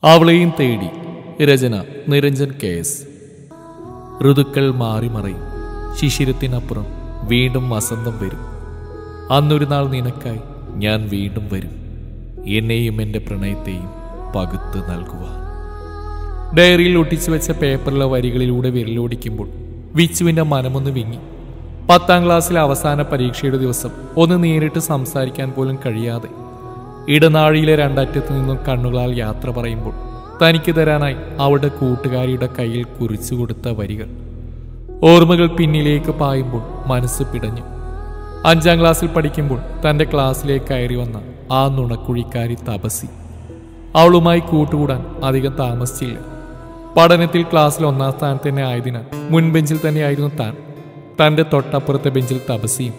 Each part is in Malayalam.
അവളെയും തേടി. രചന നിരഞ്ജൻ KS. ഋതുക്കൾ മാറി മറയും. ശിശിരത്തിനപ്പുറം വീണ്ടും വസന്തം വരും. അന്നൊരു നാൾ നിനക്കായി ഞാൻ വീണ്ടും വരും, എന്നെയും എൻ്റെ പ്രണയത്തെയും പകുത്ത് നൽകുവാൻ. ഡയറിയിൽ ഒട്ടിച്ചു വെച്ച പേപ്പറിലെ വരികളിലൂടെ വിരലോടിക്കുമ്പോൾ വിച്ചുവിൻ്റെ മനമൊന്ന് വിങ്ങി. 10ാം ക്ലാസ്സിലെ അവസാന പരീക്ഷയുടെ ദിവസം ഒന്ന് നേരിട്ട് സംസാരിക്കാൻ പോലും കഴിയാതെ ഇടനാഴിയിലെ രണ്ടറ്റത്തു നിന്നും കണ്ണുകളാൽ യാത്ര പറയുമ്പോൾ തനിക്ക് തരാനായി അവളുടെ കൂട്ടുകാരിയുടെ കയ്യിൽ കുറിച്ചു കൊടുത്ത വരികൾ ഓർമ്മകൾ പിന്നിലേക്ക് പായുമ്പോൾ മനസ്സ് പിടഞ്ഞു. 5ാം ക്ലാസ്സിൽ പഠിക്കുമ്പോൾ തൻ്റെ ക്ലാസ്സിലേക്ക് കയറി വന്ന ആ നുണക്കുഴിക്കാരി തപസി. അവളുമായി കൂട്ടുകൂടാൻ അധികം താമസിച്ചില്ല. പഠനത്തിൽ ക്ലാസ്സിൽ 1ാം സ്ഥാനത്ത് തന്നെ ആയതിനാൽ മുൻബെഞ്ചിൽ തന്നെയായിരുന്നു താൻ. തൻ്റെ തൊട്ടപ്പുറത്തെ ബെഞ്ചിൽ തപസിയും.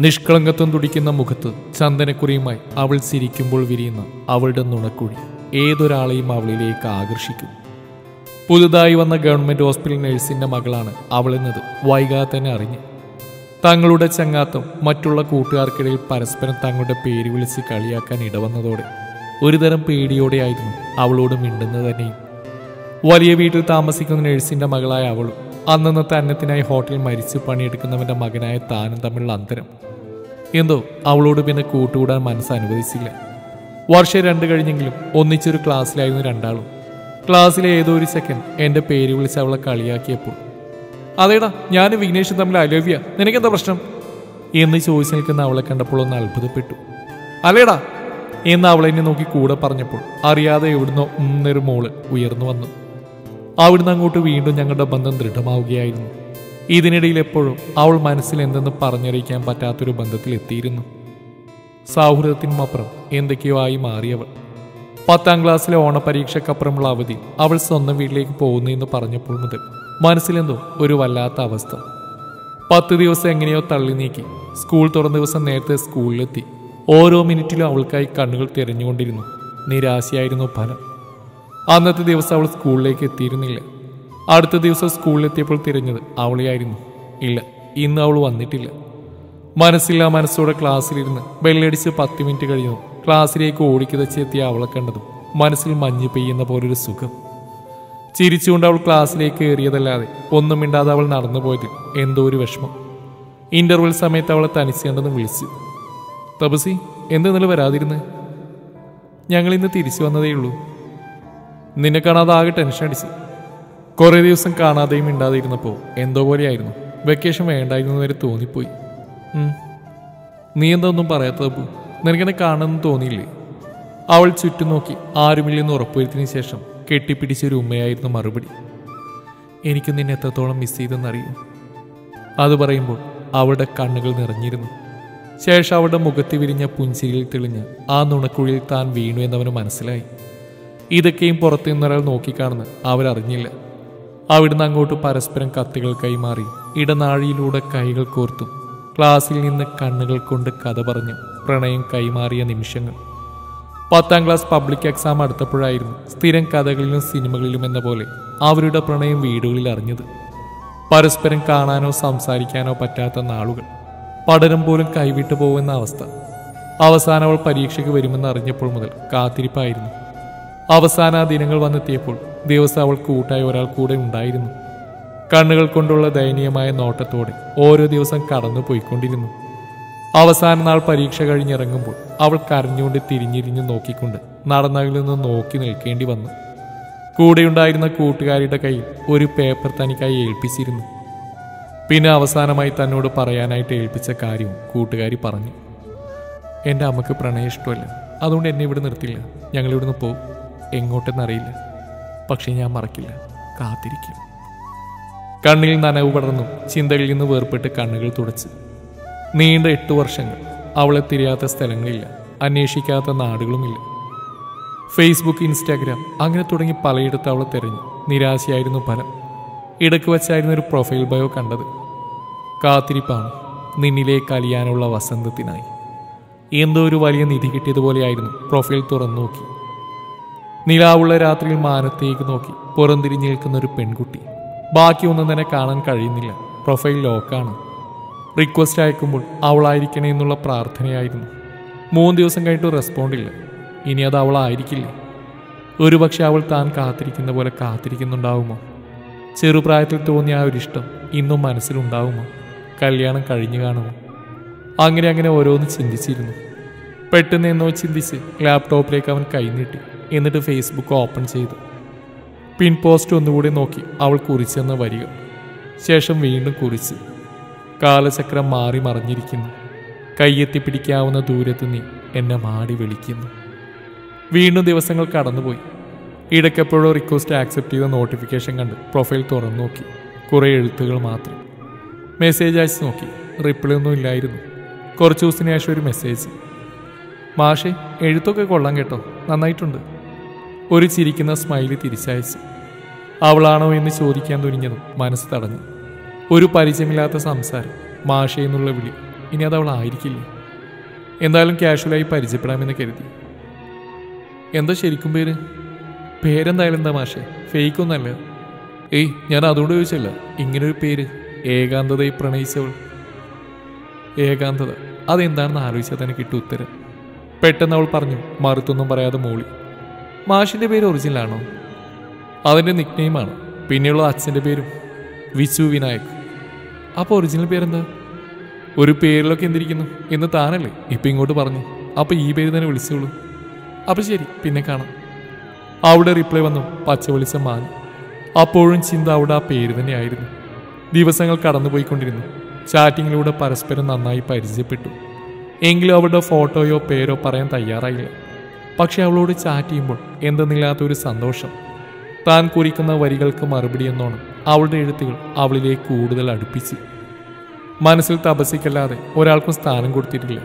നിഷ്കളങ്കത്വം തുടിക്കുന്ന മുഖത്ത് ചന്ദനക്കുറിയുമായി അവൾ ചിരിക്കുമ്പോൾ വിരിയുന്ന അവളുടെ നുണക്കുഴി ഏതൊരാളെയും അവളിലേക്ക് ആകർഷിക്കും. പുതുതായി വന്ന ഗവൺമെൻറ് ഹോസ്പിറ്റൽ നഴ്സിൻ്റെ മകളാണ് അവളെന്നത് വൈകാതെ തന്നെ അറിഞ്ഞ്. തങ്ങളുടെ ചങ്ങാത്തം മറ്റുള്ള കൂട്ടുകാർക്കിടയിൽ പരസ്പരം തങ്ങളുടെ പേര് വിളിച്ച് കളിയാക്കാൻ ഇടവന്നതോടെ ഒരുതരം പേടിയോടെയായിരുന്നു അവളോട് മിണ്ടുന്നത് തന്നെയും. വലിയ വീട്ടിൽ താമസിക്കുന്ന നഴ്സിൻ്റെ മകളായ അവളും അന്നന്നത്തെ അന്നത്തിനായി ഹോട്ടലിൽ മരിച്ചു പണിയെടുക്കുന്നവൻ്റെ മകനായ താനും തമ്മിലുള്ള അന്തരം എന്തോ അവളോട് പിന്നെ കൂട്ടുകൂടാൻ മനസ്സ് അനുവദിച്ചില്ല. വർഷം 2 കഴിഞ്ഞെങ്കിലും ഒന്നിച്ചൊരു ക്ലാസ്സിലായിരുന്നു രണ്ടാളും. ക്ലാസ്സിലെ ഏതോ ഒരു സെക്കൻഡ് എൻ്റെ പേര് വിളിച്ച് അവളെ കളിയാക്കിയപ്പോൾ, അതേടാ ഞാൻ വിഘ്നേഷ് തമ്മിൽ അലോവ്യ, നിനക്കെന്താ പ്രശ്നം എന്ന് ചോദിച്ചു നിൽക്കുന്ന അവളെ കണ്ടപ്പോൾ ഒന്ന് അത്ഭുതപ്പെട്ടു. അല്ലേടാ എന്ന് അവളെന്നെ നോക്കി കൂടെ പറഞ്ഞപ്പോൾ അറിയാതെ എവിടുന്നോ ഒരു മോള് ഉയർന്നു വന്നു. അവിടുന്ന് അങ്ങോട്ട് വീണ്ടും ഞങ്ങളുടെ ബന്ധം ദൃഢമാവുകയായിരുന്നു. ഇതിനിടയിൽ എപ്പോഴും അവൾ മനസ്സിൽ എന്തെന്ന് പറഞ്ഞറിയിക്കാൻ പറ്റാത്തൊരു ബന്ധത്തിൽ എത്തിയിരുന്നു. സൗഹൃദത്തിനും അപ്പുറം എന്തൊക്കെയോ ആയി മാറിയവൾ. 10ാം ക്ലാസ്സിലെ ഓണപരീക്ഷയ്ക്കപ്പുറമുള്ള അവധി അവൾ സ്വന്തം വീട്ടിലേക്ക് പോകുന്നു എന്ന് പറഞ്ഞപ്പോൾ മുതൽ മനസ്സിലെന്തോ ഒരു വല്ലാത്ത അവസ്ഥ. 10 ദിവസം എങ്ങനെയോ തള്ളി നീക്കി. സ്കൂൾ തുറന്ന ദിവസം നേരത്തെ സ്കൂളിലെത്തി. ഓരോ മിനിറ്റിലും അവൾക്കായി കണ്ണുകൾ തിരഞ്ഞുകൊണ്ടിരുന്നു. നിരാശയായിരുന്നു ഫലം. അന്നത്തെ ദിവസം അവൾ സ്കൂളിലേക്ക് എത്തിയിരുന്നില്ല. അടുത്ത ദിവസം സ്കൂളിലെത്തിയപ്പോൾ തിരഞ്ഞത് അവളെയായിരുന്നു. ഇല്ല, ഇന്ന് അവൾ വന്നിട്ടില്ല. മനസ്സില്ലാ മനസ്സോടെ ക്ലാസ്സിലിരുന്ന് ബെല്ലടിച്ച് 10 മിനിറ്റ് കഴിഞ്ഞു ക്ലാസ്സിലേക്ക് ഓടിക്കിതച്ചെത്തിയ അവളെ കണ്ടതും മനസ്സിൽ മഞ്ഞ് പെയ്യുന്ന പോലൊരു സുഖം. ചിരിച്ചുകൊണ്ട് അവൾ ക്ലാസ്സിലേക്ക് കയറിയതല്ലാതെ ഒന്നും മിണ്ടാതെ അവൾ നടന്നു പോയതിൽ എന്തോ ഒരു വിഷമം. ഇന്റർവെൽ സമയത്ത് അവളെ തനിച്ച് കണ്ടെന്ന് വിളിച്ചു. തപസി, എന്ത് ഇന്നലെ വരാതിരുന്ന്? ഞങ്ങളിന്ന് തിരിച്ചു വന്നതേയുള്ളൂ. നിന്നെ കാണാതെ ആകെ ടെൻഷൻ അടിച്ചു. കുറേ ദിവസം കാണാതെയും മിണ്ടാതെ ഇരുന്നപ്പോൾ എന്തോ പോലെയായിരുന്നു. വെക്കേഷൻ വേണ്ടായിരുന്നു വരെ തോന്നിപ്പോയി. നീ എന്താ ഒന്നും പറയാത്തപ്പോ? നിനക്കെന്നെ കാണണമെന്ന് തോന്നിയില്ലേ? അവൾ ചുറ്റും നോക്കി ആരുമില്ലെന്ന് ഉറപ്പുവരുത്തിയതിനു ശേഷം കെട്ടിപ്പിടിച്ചൊരു ഉമ്മയായിരുന്നു മറുപടി. എനിക്ക് നിന്നെ എത്രത്തോളം മിസ് ചെയ്തെന്നറിയൂ. അത് പറയുമ്പോൾ അവളുടെ കണ്ണുകൾ നിറഞ്ഞിരുന്നു. ശേഷം അവളുടെ മുഖത്ത് വിരിഞ്ഞ പുഞ്ചിരിയിൽ തെളിഞ്ഞ് ആ നുണക്കുഴിയിൽ താൻ വീണു എന്നവന് മനസ്സിലായി. ഇതൊക്കെയും പുറത്തു നിന്നൊരാൾ നോക്കിക്കാണെന്ന് അവരറിഞ്ഞില്ല. അവിടുന്ന് അങ്ങോട്ട് പരസ്പരം കത്തുകൾ കൈമാറി ഇടനാഴിയിലൂടെ കൈകൾ കോർത്തും ക്ലാസ്സിൽ നിന്ന് കണ്ണുകൾ കൊണ്ട് കഥ പറഞ്ഞു പ്രണയം കൈമാറിയ നിമിഷങ്ങൾ. 10ാം ക്ലാസ് പബ്ലിക് എക്സാം അടുത്തപ്പോഴായിരുന്നു സ്ഥിരം കഥകളിലും സിനിമകളിലും എന്ന പോലെ അവരുടെ പ്രണയം വീടുകളിൽ അറിഞ്ഞത്. പരസ്പരം കാണാനോ സംസാരിക്കാനോ പറ്റാത്ത നാളുകൾ, പഠനം പോലും കൈവിട്ടു പോകുന്ന അവസ്ഥ. അവസാനം അവൾ പരീക്ഷയ്ക്ക് വരുമെന്ന് അറിഞ്ഞപ്പോൾ മുതൽ കാത്തിരിപ്പായിരുന്നു. അവസാന ദിനങ്ങൾ വന്നെത്തിയപ്പോൾ ദിവസം അവൾ കൂട്ടായി ഒരാൾ കൂടെ ഉണ്ടായിരുന്നു. കണ്ണുകൾ കൊണ്ടുള്ള ദയനീയമായ നോട്ടത്തോടെ ഓരോ ദിവസം കടന്നു പോയിക്കൊണ്ടിരുന്നു. അവസാന നാൾ പരീക്ഷ കഴിഞ്ഞിറങ്ങുമ്പോൾ അവൾ കരഞ്ഞുകൊണ്ട് തിരിഞ്ഞിരിഞ്ഞ് നോക്കിക്കൊണ്ട് നടന്നകളിൽ നിന്ന് നോക്കി നിൽക്കേണ്ടി വന്നു. കൂടെയുണ്ടായിരുന്ന കൂട്ടുകാരിയുടെ കയ്യിൽ ഒരു പേപ്പർ തനിക്കായി ഏൽപ്പിച്ചിരുന്നു. പിന്നെ അവസാനമായി തന്നോട് പറയാനായിട്ട് ഏൽപ്പിച്ച കാര്യവും കൂട്ടുകാരി പറഞ്ഞു. എൻ്റെ അമ്മക്ക് പ്രണയം ഇഷ്ടമല്ല, അതുകൊണ്ട് എന്നെ ഇവിടെ നിർത്തില്ല. ഞങ്ങളിവിടുന്ന് പോകും, എങ്ങോട്ടെന്നറിയില്ല. പക്ഷേ ഞാൻ മറക്കില്ല, കാത്തിരിക്കും. കണ്ണിൽ നനവ് പടർന്നു ചിന്തകളിൽ നിന്ന് വേർപെട്ട് കണ്ണുകൾ തുടച്ച്. നീണ്ട 8 വർഷങ്ങൾ അവളെ തിരിയാത്ത സ്ഥലങ്ങളില്ല, അന്വേഷിക്കാത്ത നാടുകളുമില്ല. ഫേസ്ബുക്ക്, ഇൻസ്റ്റാഗ്രാം അങ്ങനെ തുടങ്ങി പലയിടത്ത് അവളെ തിരഞ്ഞു. നിരാശയായിരുന്നു ഫലം. ഇടയ്ക്ക് വച്ചായിരുന്നു ഒരു പ്രൊഫൈൽ ബയോ കണ്ടത്. കാത്തിരിപ്പാണ് നിന്നിലേക്ക് അലിയാനുള്ള വസന്തത്തിനായി. എന്തോ ഒരു വലിയ നിധി കിട്ടിയതുപോലെയായിരുന്നു പ്രൊഫൈൽ തുറന്നു നോക്കി. നിലാവുള്ള രാത്രിയിൽ മാനത്തേക്ക് നോക്കി പുറംതിരിഞ്ഞ് നിൽക്കുന്ന ഒരു പെൺകുട്ടി. ബാക്കിയൊന്നും തന്നെ കാണാൻ കഴിയുന്നില്ല. പ്രൊഫൈൽ ലോക്കാണ്. റിക്വസ്റ്റ് അയക്കുമ്പോൾ അവളായിരിക്കണേ എന്നുള്ള പ്രാർത്ഥനയായിരുന്നു. 3 ദിവസം കഴിഞ്ഞിട്ട് റെസ്പോണ്ടില്ല. ഇനി അത് അവളായിരിക്കില്ലേ? ഒരുപക്ഷെ അവൾ താൻ കാത്തിരിക്കുന്ന പോലെ കാത്തിരിക്കുന്നുണ്ടാവുമോ? ചെറുപ്രായത്തിൽ തോന്നിയ ആ ഒരിഷ്ടം ഇന്നും മനസ്സിലുണ്ടാവുമോ? കല്യാണം കഴിഞ്ഞു കാണുമോ? അങ്ങനെ ഓരോന്ന് ചിന്തിച്ചിരുന്നു. പെട്ടെന്ന് എന്നോ ചിന്തിച്ച് ലാപ്ടോപ്പിലേക്ക് അവൻ കൈനീട്ടി. എന്നിട്ട് ഫേസ്ബുക്ക് ഓപ്പൺ ചെയ്തു. പിൻ പോസ്റ്റ് ഒന്നുകൂടി നോക്കി അവൾ കുറിച്ചെന്ന വരികൾ. ശേഷം വീണ്ടും കുറിച്ച്. കാലചക്രം മാറി മറിഞ്ഞിരിക്കുന്നു. കയ്യെത്തി പിടിക്കാവുന്ന ദൂരത്ത് നീ എന്നെ മാടി വിളിക്കുന്നു. വീണ്ടും ദിവസങ്ങൾ കടന്നുപോയി. ഇടയ്ക്കെപ്പോഴോ റിക്വസ്റ്റ് ആക്സെപ്റ്റ് ചെയ്ത നോട്ടിഫിക്കേഷൻ കണ്ട് പ്രൊഫൈൽ തുറന്നു നോക്കി. കുറേ എഴുത്തുകൾ മാത്രം. മെസ്സേജ് അയച്ച് നോക്കി. റിപ്ലൈ ഒന്നും ഇല്ലായിരുന്നു. കുറച്ച് ദിവസത്തിന് ശേഷം ഒരു മെസ്സേജ്. മാഷെ, എഴുത്തൊക്കെ കൊള്ളാം കേട്ടോ, നന്നായിട്ടുണ്ട്. ഒരു ചിരിക്കുന്ന സ്മൈലി തിരിച്ചയച്ചു. അവളാണോ എന്ന് ചോദിക്കാൻ തുനിഞ്ഞതും മനസ്സ് തടഞ്ഞു. ഒരു പരിചയമില്ലാത്ത സംസാരം, മാഷെ എന്നുള്ള വിളി. ഇനി അത് അവളായിരിക്കില്ലേ? എന്തായാലും കാഷ്വലായി പരിചയപ്പെടാമെന്ന് കരുതി. എന്താ ശരിക്കും പേര്? പേരെന്തായാലും എന്താ മാഷെ, ഫേക്കൊന്നല്ല. ഏയ്, ഞാൻ അതുകൊണ്ട് ചോദിച്ചല്ല. ഇങ്ങനൊരു പേര്, ഏകാന്തതയെ പ്രണയിച്ചവൾ. ഏകാന്തത അതെന്താണെന്ന് ആലോചിച്ചാൽ തന്നെ കിട്ടും ഉത്തരം. പെട്ടെന്ന് അവൾ പറഞ്ഞു, മറുത്തൊന്നും പറയാതെ മൂളി. മാഷിൻ്റെ പേര് ഒറിജിനലാണോ? അതിൻ്റെ നിക്നെയിമാണ്. പിന്നെയുള്ള അച്ഛൻ്റെ പേരും വിച്ചു വിനായക്. അപ്പോൾ ഒറിജിനൽ പേരെന്താ? ഒരു പേരിലൊക്കെ എന്തിരിക്കുന്നു എന്ന് താനല്ലേ ഇപ്പം ഇങ്ങോട്ട് പറഞ്ഞു. അപ്പോൾ ഈ പേര് തന്നെ വിളിച്ചോളൂ. അപ്പോൾ ശരി, പിന്നെ കാണാം. അവിടെ റിപ്ലൈ വന്നു. പച്ച വെളിച്ചം മാഞ്ഞു. അപ്പോഴും ചിന്ത അവിടെ ആ പേര് തന്നെയായിരുന്നു. ദിവസങ്ങൾ കടന്നുപോയിക്കൊണ്ടിരുന്നു. ചാറ്റിങ്ങിലൂടെ പരസ്പരം നന്നായി പരിചയപ്പെട്ടു. എങ്കിലും അവളുടെ ഫോട്ടോയോ പേരോ പറയാൻ തയ്യാറായില്ല. പക്ഷെ അവളോട് ചാറ്റ് ചെയ്യുമ്പോൾ എന്തെന്നില്ലാത്തൊരു സന്തോഷം. താൻ കുറിക്കുന്ന വരികൾക്ക് മറുപടി എന്നോണം അവളുടെ എഴുത്തുകൾ അവളിലേക്ക് കൂടുതൽ അടുപ്പിച്ച്. മനസ്സിൽ തപസ്സിക്കല്ലാതെ ഒരാൾക്കും സ്ഥാനം കൊടുത്തിട്ടില്ല.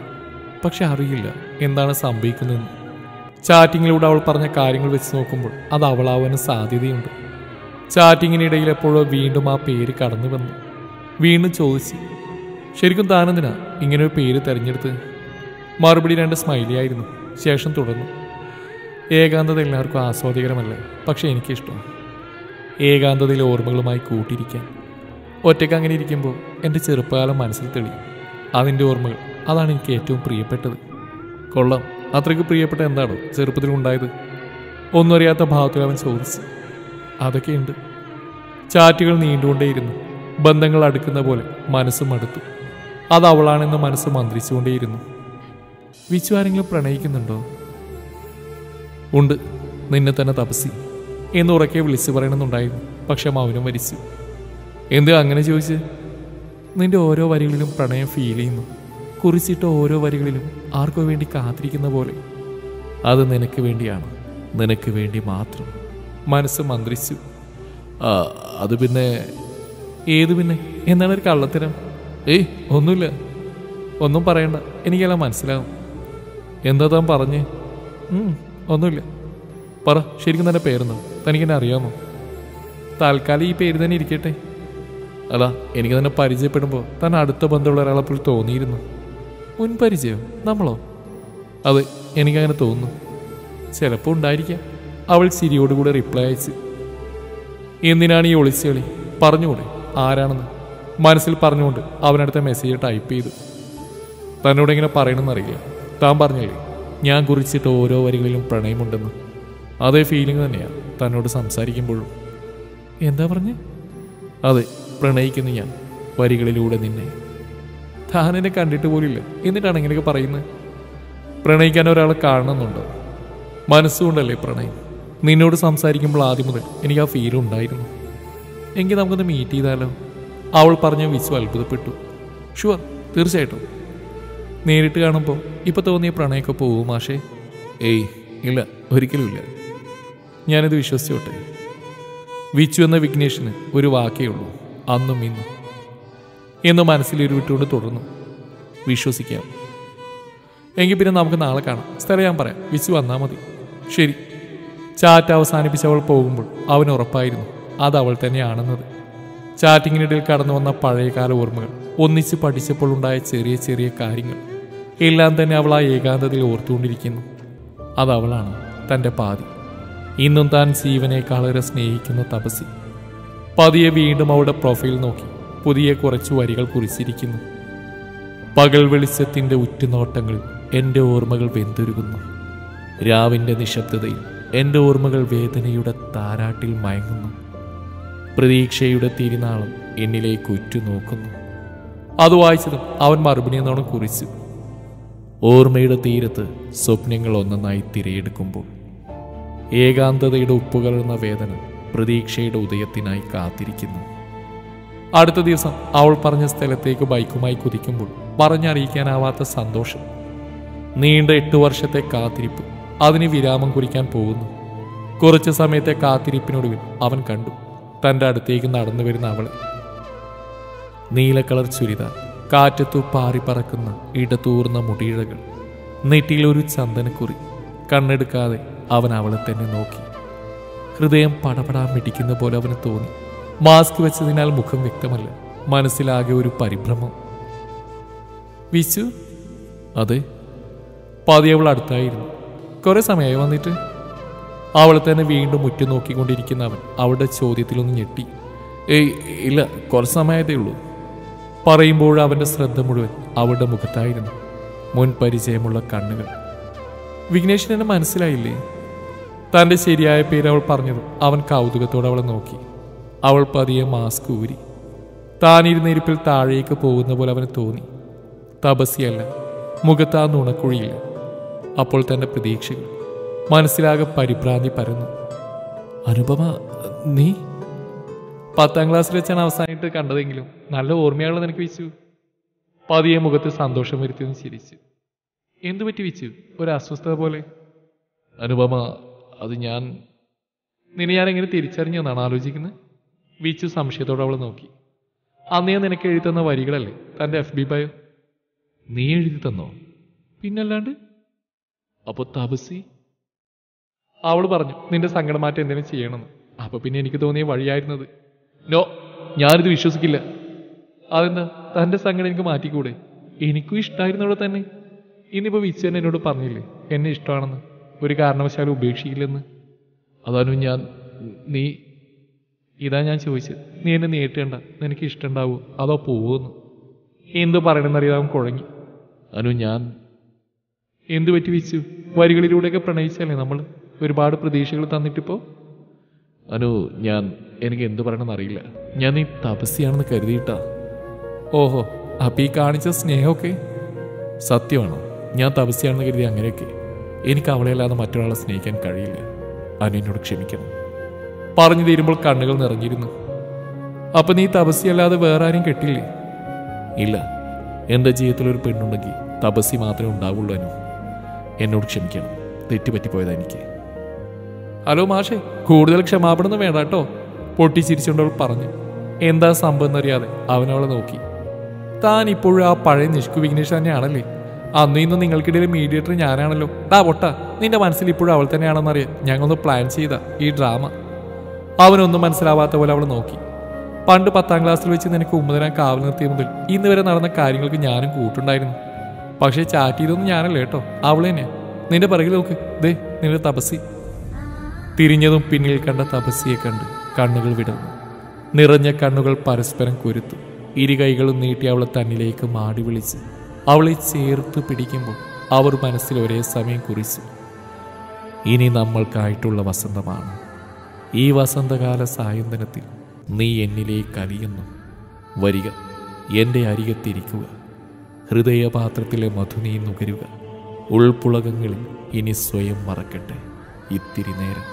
പക്ഷെ അറിയില്ല എന്താണ് സംഭവിക്കുന്നതെന്ന്. ചാറ്റിങ്ങിലൂടെ അവൾ പറഞ്ഞ കാര്യങ്ങൾ വെച്ച് നോക്കുമ്പോൾ അത് അവളാവാനും സാധ്യതയുണ്ട്. ചാറ്റിങ്ങിനിടയിൽ എപ്പോഴോ വീണ്ടും ആ പേര് കടന്നു വന്നു. വീണ്ടും ചോദിച്ചു, ശരിക്കും താനെന്തിനാ ഇങ്ങനൊരു പേര് തിരഞ്ഞെടുത്ത്? മറുപടി 2 സ്മൈലി ആയിരുന്നു. ശേഷം തുടർന്നു, ഏകാന്തത എല്ലാവർക്കും ആസ്വാദികരമല്ല, പക്ഷെ എനിക്കിഷ്ടം. ഏകാന്തതയിൽ ഓർമ്മകളുമായി കൂട്ടിയിരിക്കാൻ. ഒറ്റയ്ക്ക് അങ്ങനെ ഇരിക്കുമ്പോൾ എൻ്റെ ചെറുപ്പകാലം മനസ്സിൽ തെളിയും. അതിൻ്റെ ഓർമ്മകൾ, അതാണ് എനിക്ക് ഏറ്റവും പ്രിയപ്പെട്ടത്. കൊള്ളാം, അത്രയ്ക്ക് പ്രിയപ്പെട്ട എന്താണോ ചെറുപ്പത്തിലുണ്ടായത്? ഒന്നും അറിയാത്ത ഭാവത്തിൽ അവൻ ചോദിച്ചു. അതൊക്കെയുണ്ട്. ചാറ്റുകൾ നീണ്ടുകൊണ്ടേയിരുന്നു. ബന്ധങ്ങൾ അടുക്കുന്ന പോലെ മനസ്സും അടുത്തു. അത് അവളാണെന്ന് മനസ്സ് മന്ത്രിച്ചുകൊണ്ടേയിരുന്നു. വിച്ചു ആരെങ്കിലും പ്രണയിക്കുന്നുണ്ടോ? ഉണ്ട്, നിന്നെ തന്നെ തപസ്സി എന്ന് ഉറക്കെ വിളിച്ചു പറയണമെന്നുണ്ടായിരുന്നു. പക്ഷെ മൗനം വരിച്ചു. എന്ത് അങ്ങനെ ചോദിച്ച്? നിന്റെ ഓരോ വരികളിലും പ്രണയം ഫീൽ ചെയ്യുന്നു. കുറിച്ചിട്ട ഓരോ വരികളിലും ആർക്കോ വേണ്ടി കാത്തിരിക്കുന്ന പോലെ. അത് നിനക്ക് വേണ്ടിയാണ്, നിനക്ക് വേണ്ടി മാത്രം. മനസ്സ് മന്ത്രിച്ചു. അത് പിന്നെ? ഏത് പിന്നെ? എന്താണ് ഒരു കള്ളത്തരം? ഏയ്, ഒന്നുമില്ല. ഒന്നും പറയണ്ട, എനിക്കെല്ലാം മനസ്സിലാവും. എന്താ താൻ പറഞ്ഞേ? ഒന്നുമില്ല. പറ, ശരിക്കും തന്നെ പേരെന്നോ? തനിക്കെന്നെ അറിയാമോ? തൽക്കാലം ഈ പേര് തന്നെ ഇരിക്കട്ടെ. അതാ, എനിക്ക് തന്നെ പരിചയപ്പെടുമ്പോൾ തന്നെ അടുത്ത ബന്ധമുള്ള ഒരാളെ പോലും തോന്നിയിരുന്നു. മുൻപരിചയോ? നമ്മളോ? അതെ, എനിക്കങ്ങനെ തോന്നുന്നു. ചിലപ്പോൾ ഉണ്ടായിരിക്കാം. അവൾ ചിരിയോടുകൂടെ റിപ്ലൈ അയച്ചു. എന്തിനാണ് ഈ ഒളിച്ചുകളി? പറഞ്ഞുകൂടെ ആരാണെന്ന്? മനസ്സിൽ പറഞ്ഞുകൊണ്ട് അവനടുത്ത മെസ്സേജ് ടൈപ്പ് ചെയ്തു. തന്നോട് ഇങ്ങനെ പറയണമെന്നറിയില്ല. താൻ പറഞ്ഞില്ലേ ഞാൻ കുറിച്ചിട്ട് ഓരോ വരികളിലും പ്രണയമുണ്ടെന്ന്? അതേ ഫീലിംഗ് തന്നെയാണ് തന്നോട് സംസാരിക്കുമ്പോഴും. എന്താ പറഞ്ഞ്? അതെ, പ്രണയിക്കുന്നു ഞാൻ വരികളിലൂടെ നിന്നെ. താൻ എന്നെ കണ്ടിട്ട് പോലില്ല, എന്നിട്ടാണ് ഇങ്ങനെയൊക്കെ പറയുന്നത്. പ്രണയിക്കാൻ ഒരാളെ കാണണമെന്നുണ്ടോ? മനസ്സുകൊണ്ടല്ലേ പ്രണയം. നിന്നോട് സംസാരിക്കുമ്പോൾ ആദ്യം മുതൽ എനിക്ക് ആ ഫീൽ ഉണ്ടായിരുന്നു. എങ്കിൽ നമുക്കൊന്ന് മീറ്റ് ചെയ്താലോ? അവൾ പറഞ്ഞ വിച്ചു അത്ഭുതപ്പെട്ടു. ഷുവർ, തീർച്ചയായിട്ടും. നേരിട്ട് കാണുമ്പോൾ ഇപ്പോൾ തോന്നിയ പ്രണയമൊക്കെ പോവും മാഷേ? ഏയ് ഇല്ല, ഒരിക്കലും ഇല്ല. ഞാനിത് വിശ്വസിച്ചോട്ടെ. വിച്ചു എന്ന വിഘ്നേഷിന് ഒരു വാക്കേ ഉള്ളൂ, അന്നും ഇന്നും എന്ന് മനസ്സിലൊരുവിട്ടുകൊണ്ട് തുടർന്നു. വിശ്വസിക്കാം. എങ്കിൽ പിന്നെ നമുക്ക് നാളെ കാണാം. സ്ഥലം ഞാൻ പറയാം, വിച്ചു വന്നാൽ മതി. ശരി. ചാറ്റ് അവസാനിപ്പിച്ചവൾ പോകുമ്പോൾ അവൻ ഉറപ്പായിരുന്നു അത് അവൾ തന്നെയാണെന്നത്. ചാറ്റിങ്ങിനിടയിൽ കടന്നു വന്ന പഴയകാല ഓർമ്മകൾ, ഒന്നിച്ച് പഠിച്ചപ്പോൾ ഉണ്ടായ ചെറിയ ചെറിയ കാര്യങ്ങൾ എല്ലാം തന്നെ അവൾ ആ ഏകാന്തതയിൽ ഓർത്തുകൊണ്ടിരിക്കുന്നു. അതവളാണ്, തൻ്റെ പാതി. ഇന്നും താൻ ജീവനേക്കാളേറെ സ്നേഹിക്കുന്ന തപസ്സി. പതിയെ വീണ്ടും അവളുടെ പ്രൊഫൈൽ നോക്കി പുതിയ കുറച്ചു വരികൾ കുറിച്ചിരിക്കുന്നു. പകൽ വെളിച്ചത്തിൻ്റെ ഉറ്റുനോട്ടങ്ങളിൽ എൻ്റെ ഓർമ്മകൾ വെന്തുരുകുന്നു. രാവിൻ്റെ നിശബ്ദതയിൽ എൻ്റെ ഓർമ്മകൾ വേദനയുടെ താരാട്ടിൽ മയങ്ങുന്നു. പ്രതീക്ഷയുടെ തിരുനാളം എന്നിലേക്ക് ഉറ്റുനോക്കുന്നു. അത് വായിച്ചതും അവൻ മറുപടി എന്നോണം കുറിച്ചു. ഓർമ്മയുടെ തീരത്ത് സ്വപ്നങ്ങൾ ഒന്നൊന്നായി തിരയെടുക്കുമ്പോൾ ഏകാന്തതയുടെ ഉപ്പുകലർന്ന വേദന പ്രതീക്ഷയുടെ ഉദയത്തിനായി കാത്തിരിക്കുന്നു. അടുത്ത ദിവസം അവൾ പറഞ്ഞ സ്ഥലത്തേക്ക് ബൈക്കുമായി കുതിക്കുമ്പോൾ പറഞ്ഞറിയിക്കാനാവാത്ത സന്തോഷം. നീണ്ട 8 വർഷത്തെ കാത്തിരിപ്പ് അതിന് വിരാമം കുറിക്കാൻ പോകുന്നു. കുറച്ചു സമയത്തെ കാത്തിരിപ്പിനൊടുവിൽ അവൻ കണ്ടു തൻ്റെ അടുത്തേക്ക് നടന്നു വരുന്ന അവളെ. നീലക്കളർ ചുരിദാർ, കാറ്റത്തു പാറിപ്പറക്കുന്ന ഇടതൂർന്ന മുടിയിഴകൾ, നെറ്റിയിലൊരു ചന്ദനക്കുറി. കണ്ണെടുക്കാതെ അവൻ അവളെ തന്നെ നോക്കി. ഹൃദയം പടപടാൻ മിടിക്കുന്ന പോലെ അവന് തോന്നി. മാസ്ക് വെച്ചതിനാൽ മുഖം വ്യക്തമല്ല. മനസ്സിലാകെ ഒരു പരിഭ്രമം. വിച്ചു? അതെ. പതിയവൾ അടുത്തായിരുന്നു. കുറെ സമയമായി വന്നിട്ട്? അവളെ തന്നെ വീണ്ടും മുറ്റു നോക്കിക്കൊണ്ടിരിക്കുന്ന അവൻ അവളുടെ ചോദ്യത്തിലൊന്ന് ഞെട്ടി. ഏയ് ഇല്ല, കുറച്ച് സമയത്തേ ഉള്ളൂ. പറയുമ്പോൾ അവൻ്റെ ശ്രദ്ധ മുഴുവൻ അവളുടെ മുഖത്തായിരുന്നു. മുൻ പരിചയമുള്ള കണ്ണുകൾ. വിഘ്നേഷിന് എന്നെ മനസ്സിലായില്ലേ? തൻ്റെ ശരിയായ പേര് അവൾ പറഞ്ഞതും അവൻ കൗതുകത്തോടെ അവളെ നോക്കി. അവൾ പതിയെ മാസ്ക് ഊരി. താനിരുന്ന ഇരിപ്പിൽ താഴേക്ക് പോകുന്ന പോലെ അവന് തോന്നി. തപസ്യല്ല, മുഖത്ത് ആ നുണക്കുഴിയില്ല. അപ്പോൾ തൻ്റെ പ്രതീക്ഷകൾ. മനസ്സിലാകെ പരിഭ്രാന്തി പരന്നു. അനുപമ, നീ? 10ാം ക്ലാസ്സിൽ വെച്ചാണ് അവസാനമായിട്ട് കണ്ടതെങ്കിലും നല്ല ഓർമ്മയാണെന്ന് എനിക്ക് വിച്ചു. പതിയെ മുഖത്ത് സന്തോഷം വരുത്തിയെന്ന് ചിരിച്ചു. എന്തു പറ്റി വിച്ചു? ഒരു അസ്വസ്ഥത പോലെ. അനുപമ, അത് നിന്നെ ഞാൻ എങ്ങനെ തിരിച്ചറിഞ്ഞെന്നാണ് ആലോചിക്കുന്നത്? വിച്ചു സംശയത്തോടെ അവളെ നോക്കി. അന്ന് ഞാൻ നിനക്ക് എഴുതി തന്ന വരികളല്ലേ തൻ്റെ FB ബയോ? നീ എഴുതി തന്നോ? പിന്നല്ലാണ്ട്. അപ്പോൾ തപസി? അവൾ പറഞ്ഞു നിന്റെ സങ്കടം മാറ്റം എന്തെങ്കിലും ചെയ്യണമെന്ന്. അപ്പൊ പിന്നെ എനിക്ക് തോന്നിയ വഴിയായിരുന്നത്. നോ, ഞാനിത് വിശ്വസിക്കില്ല. അതെന്താ? തൻ്റെ സങ്കടം എനിക്ക് മാറ്റിക്കൂടെ? എനിക്കും ഇഷ്ടമായിരുന്നവിടെ തന്നെ. ഇന്നിപ്പോൾ വിച്ചു തന്നെ എന്നോട് പറഞ്ഞില്ലേ എന്നെ ഇഷ്ടമാണെന്ന്, ഒരു കാരണവശാലും ഉപേക്ഷിക്കില്ലെന്ന്. അതാണ് നീ ഇതാ ഞാൻ ചോദിച്ചത്. നീ എന്നെ നീട്ടേണ്ട, നിനക്ക് ഇഷ്ടമുണ്ടാവൂ അതോ പോവുമെന്ന്. എന്തു പറയണമെന്നറിയാൻ കുഴങ്ങി. എന്തു പറ്റി വിച്ചു? വരികളിലൂടെയൊക്കെ പ്രണയിച്ചല്ലേ നമ്മൾ? ഒരുപാട് പ്രതീക്ഷകൾ തന്നിട്ടിപ്പോ. എനിക്ക് എന്തു പറയണമെന്ന് അറിയില്ല. ഞാൻ നീ തപസ്യാണെന്ന് കരുതിയിട്ടാ. ഓഹോ, അപ്പൊ ഈ കാണിച്ച സ്നേഹമൊക്കെ സത്യമാണോ? ഞാൻ തപസ്യാണെന്ന് കരുതി അങ്ങനെയൊക്കെ. എനിക്ക് അവളെയല്ലാതെ മറ്റൊരാളെ സ്നേഹിക്കാൻ കഴിയില്ല. എന്നോട് ക്ഷമിക്കണം. പറഞ്ഞു തീരുമ്പോൾ കണ്ണുകൾ നിറഞ്ഞിരുന്നു. അപ്പൊ നീ തപസ്യല്ലാതെ വേറെ ആരും കെട്ടില്ലേ? ഇല്ല, എൻ്റെ ജീവിതത്തിലൊരു പെണ്ണുണ്ടെങ്കിൽ തപസ്യ മാത്രമേ ഉണ്ടാവുള്ളൂ. എന്നോട് ക്ഷമിക്കണം, തെറ്റുപറ്റിപ്പോയതാ എനിക്ക്. ഹലോ മാഷേ, കൂടുതൽ ക്ഷമാപണം വേണ്ട കേട്ടോ, പൊട്ടിച്ചിരിച്ചുകൊണ്ടവൾ പറഞ്ഞു. എന്താ സംഭവം എന്നറിയാതെ അവനവളെ നോക്കി. താൻ ഇപ്പോഴും ആ പഴയ നിഷ്കു വിഘ്നേഷ് തന്നെയാണല്ലേ? അന്നും ഇന്നും നിങ്ങൾക്കിടയിൽ മീഡിയേറ്റർ ഞാനാണല്ലോ. പൊട്ട, നിന്റെ മനസ്സിൽ ഇപ്പോഴും അവൾ തന്നെയാണെന്നറിയാൻ ഞങ്ങളൊന്ന് പ്ലാൻ ചെയ്ത ഈ ഡ്രാമ. അവനൊന്നും മനസ്സിലാവാത്ത പോലെ അവൾ നോക്കി. പണ്ട് 10ാം ക്ലാസ്സിൽ വെച്ച് നിനക്ക് ഉമ്മതരാൻ കാവൽ നിർത്തിയ മുതൽ ഇന്ന് വരെ നടന്ന കാര്യങ്ങൾക്ക് ഞാനും കൂട്ടുണ്ടായിരുന്നു. പക്ഷേ ചാറ്റ് ചെയ്തൊന്നും ഞാനല്ല കേട്ടോ, അവൾ തന്നെയാ. നിന്റെ പിറകിൽ നോക്ക്, ദേ നിന്റെ തപസ്സി. തിരിഞ്ഞതും പിന്നിൽ കണ്ട തപസ്സിയെ കണ്ട് കണ്ണുകൾ വിടർന്നു. നിറഞ്ഞ കണ്ണുകൾ പരസ്പരം കുരുത്തു. ഇരുകൈകളും നീട്ടി അവളെ തന്നിലേക്ക് മാടി വിളിച്ച് അവളെ ചേർത്ത് പിടിക്കുമ്പോൾ അവർ മനസ്സിൽ ഒരേ സമയം കുറിച്ചു. ഇനി നമ്മൾക്കായിട്ടുള്ള വസന്തമാണ്. ഈ വസന്തകാല സായന്തനത്തിൽ നീ എന്നിലേക്ക് അലിയുന്നു. വരിക, എൻ്റെ അരികത്തിരിക്കുക. ഹൃദയപാത്രത്തിലെ മധു നീ നുകരുക. ഉൾപ്പുളകങ്ങളിൽ ഇനി സ്വയം മറക്കട്ടെ ഇത്തിരി നേരം.